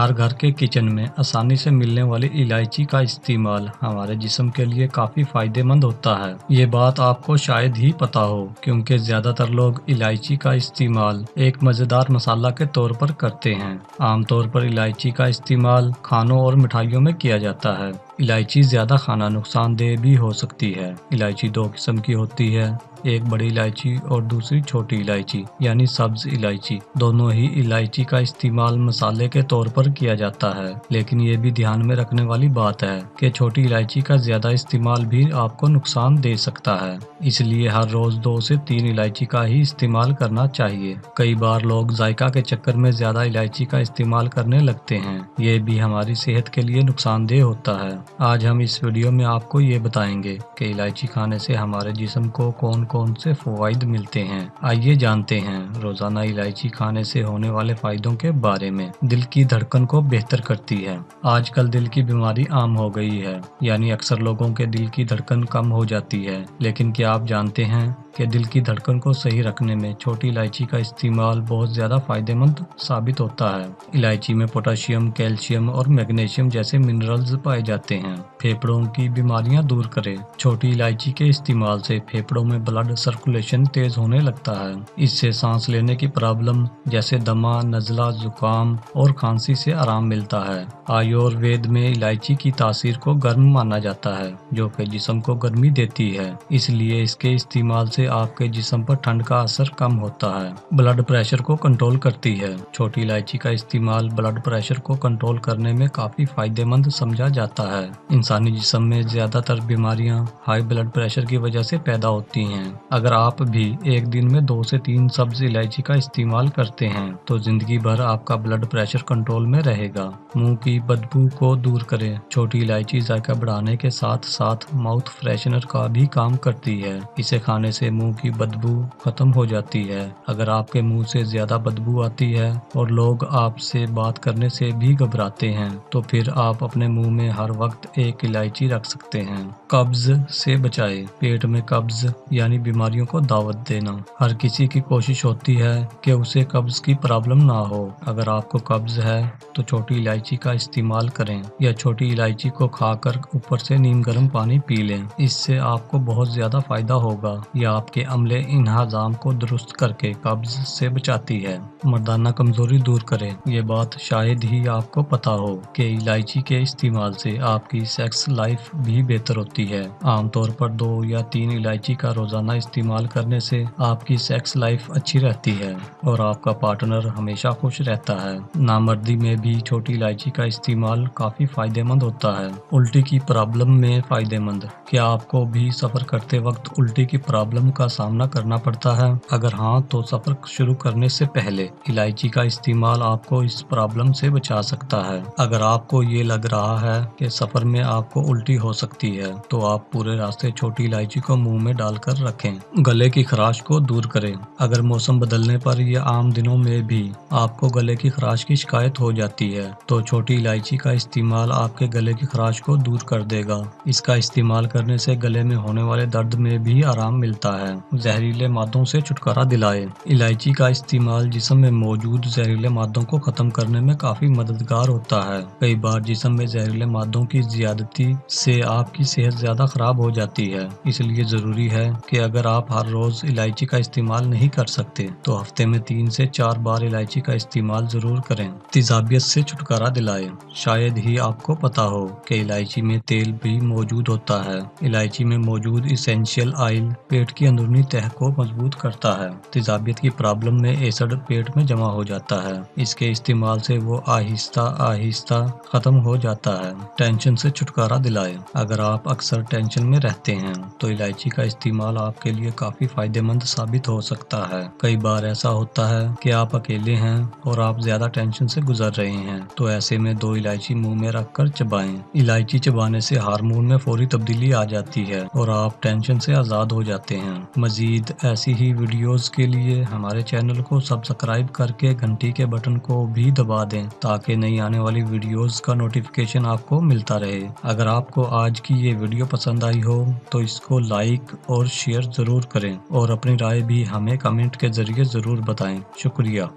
हर घर के किचन में आसानी से मिलने वाली इलायची का इस्तेमाल हमारे जिस्म के लिए काफ़ी फ़ायदेमंद होता है। ये बात आपको शायद ही पता हो, क्योंकि ज़्यादातर लोग इलायची का इस्तेमाल एक मज़ेदार मसाला के तौर पर करते हैं। आमतौर पर इलायची का इस्तेमाल खानों और मिठाइयों में किया जाता है। इलायची ज़्यादा खाना नुकसानदेह भी हो सकती है। इलायची दो किस्म की होती है, एक बड़ी इलायची और दूसरी छोटी इलायची यानी सब्ज इलायची। दोनों ही इलायची का इस्तेमाल मसाले के तौर पर किया जाता है, लेकिन ये भी ध्यान में रखने वाली बात है कि छोटी इलायची का ज़्यादा इस्तेमाल भी आपको नुकसान दे सकता है। इसलिए हर रोज़ 2 से 3 इलायची का ही इस्तेमाल करना चाहिए। कई बार लोग जायका के चक्कर में ज़्यादा इलायची का इस्तेमाल करने लगते हैं। ये भी हमारी सेहत के लिए नुकसानदेह होता है। आज हम इस वीडियो में आपको ये बताएंगे कि इलायची खाने से हमारे जिस्म को कौन कौन से फ़वाइद मिलते हैं। आइए जानते हैं रोज़ाना इलायची खाने से होने वाले फ़ायदों के बारे में। दिल की धड़कन को बेहतर करती है। आजकल दिल की बीमारी आम हो गई है, यानी अक्सर लोगों के दिल की धड़कन कम हो जाती है। लेकिन क्या आप जानते हैं कि दिल की धड़कन को सही रखने में छोटी इलायची का इस्तेमाल बहुत ज़्यादा फायदेमंद साबित होता है। इलायची में पोटाशियम, कैल्शियम और मैग्नीशियम जैसे मिनरल्स पाए जाते हैं। फेफड़ों की बीमारियां दूर करे। छोटी इलायची के इस्तेमाल से फेफड़ों में ब्लड सर्कुलेशन तेज होने लगता है। इससे सांस लेने की प्रॉब्लम जैसे दमा, नज़ला, जुकाम और खांसी से आराम मिलता है। आयुर्वेद में इलायची की तासीर को गर्म माना जाता है, जो कि जिस्म को गर्मी देती है। इसलिए इसके इस्तेमाल से आपके जिस्म पर ठंड का असर कम होता है। ब्लड प्रेशर को कंट्रोल करती है। छोटी इलायची का इस्तेमाल ब्लड प्रेशर को कंट्रोल करने में काफी फायदेमंद समझा जाता है। इंसानी जिस्म में ज्यादातर बीमारियां हाई ब्लड प्रेशर की वजह से पैदा होती हैं। अगर आप भी एक दिन में 2 से 3 सब्ज इलायची का इस्तेमाल करते हैं तो जिंदगी भर आपका ब्लड प्रेशर कंट्रोल में रहेगा। मुंह की बदबू को दूर करें। छोटी इलायची जायका बढ़ाने के साथ साथ माउथ फ्रेशनर का भी काम करती है। इसे खाने से मुंह की बदबू खत्म हो जाती है। अगर आपके मुंह से ज्यादा बदबू आती है और लोग आपसे बात करने से भी घबराते हैं तो फिर आप अपने मुंह में हर वक्त एक इलायची रख सकते हैं। कब्ज से बचाए। पेट में कब्ज यानी बीमारियों को दावत देना। हर किसी की कोशिश होती है कि उसे कब्ज की प्रॉब्लम ना हो। अगर आपको कब्ज है तो छोटी इलायची का इस्तेमाल करें या छोटी इलायची को खाकर ऊपर से नीम गर्म पानी पी लें। इससे आपको बहुत ज्यादा फायदा होगा। यह आपके अम्ले इंतजाम को दुरुस्त करके कब्ज से बचाती है। मर्दाना कमजोरी दूर करे। ये बात शायद ही आपको पता हो कि इलायची के इस्तेमाल से आपकी सेक्स लाइफ भी बेहतर होती है। आमतौर पर 2 या 3 इलायची का रोजाना इस्तेमाल करने से आपकी सेक्स लाइफ अच्छी रहती है और आपका पार्टनर हमेशा खुश रहता है। नामर्दी में भी छोटी इलायची का इस्तेमाल काफी फायदेमंद होता है। उल्टी की प्रॉब्लम में फायदेमंद। क्या आपको भी सफर करते वक्त उल्टी की प्रॉब्लम का सामना करना पड़ता है? अगर हाँ, तो सफर शुरू करने से पहले इलायची का इस्तेमाल आपको इस प्रॉब्लम से बचा सकता है। अगर आपको ये लग रहा है कि सफर में आपको उल्टी हो सकती है तो आप पूरे रास्ते छोटी इलायची को मुंह में डालकर रखें। गले की खराश को दूर करें। अगर मौसम बदलने पर या आम दिनों में भी आपको गले की खराश की शिकायत हो जाती है तो छोटी इलायची का इस्तेमाल आपके गले की खराश को दूर कर देगा। इसका इस्तेमाल करने से गले में होने वाले दर्द में भी आराम मिलता है। जहरीले मादों से छुटकारा दिलाए। इलायची का इस्तेमाल जिस्म में मौजूद जहरीले मादों को खत्म करने में काफी मददगार होता है। कई बार जिस्म में जहरीले मादों की ज्यादती से आपकी सेहत ज्यादा खराब हो जाती है। इसलिए जरूरी है कि अगर आप हर रोज इलायची का इस्तेमाल नहीं कर सकते तो हफ्ते में 3 से 4 बार इलायची का इस्तेमाल जरूर करें। तेजाबियत से छुटकारा दिलाए। शायद ही आपको पता हो कि इलायची में तेल भी मौजूद होता है। इलायची में मौजूद इसेंशियल ऑयल पेट की अंदरूनी तह को मजबूत करता है। तेजाबियत की प्रॉब्लम में एसिड पेट में जमा हो जाता है। इसके इस्तेमाल से वो आहिस्ता आहिस्ता खत्म हो जाता है। टेंशन से छुटकारा दिलाए। अगर आप अक्सर टेंशन में रहते हैं तो इलायची का इस्तेमाल आपके लिए काफी फायदेमंद साबित हो सकता है। कई बार ऐसा होता है कि आप अकेले हैं और आप ज्यादा टेंशन से गुजर रहे हैं, तो ऐसे में 2 इलायची मुंह में रखकर चबाएं। इलायची चबाने से हार्मोन में फौरी तब्दीली आ जाती है और आप टेंशन से आज़ाद हो जाते हैं। मजीद ऐसी ही वीडियोस के लिए हमारे चैनल को सब्सक्राइब करके घंटी के बटन को भी दबा दें ताकि नई आने वाली वीडियोस का नोटिफिकेशन आपको मिलता रहे। अगर आपको आज की ये वीडियो पसंद आई हो तो इसको लाइक और शेयर ज़रूर करें और अपनी राय भी हमें कमेंट के ज़रिए ज़रूर बताएं। शुक्रिया।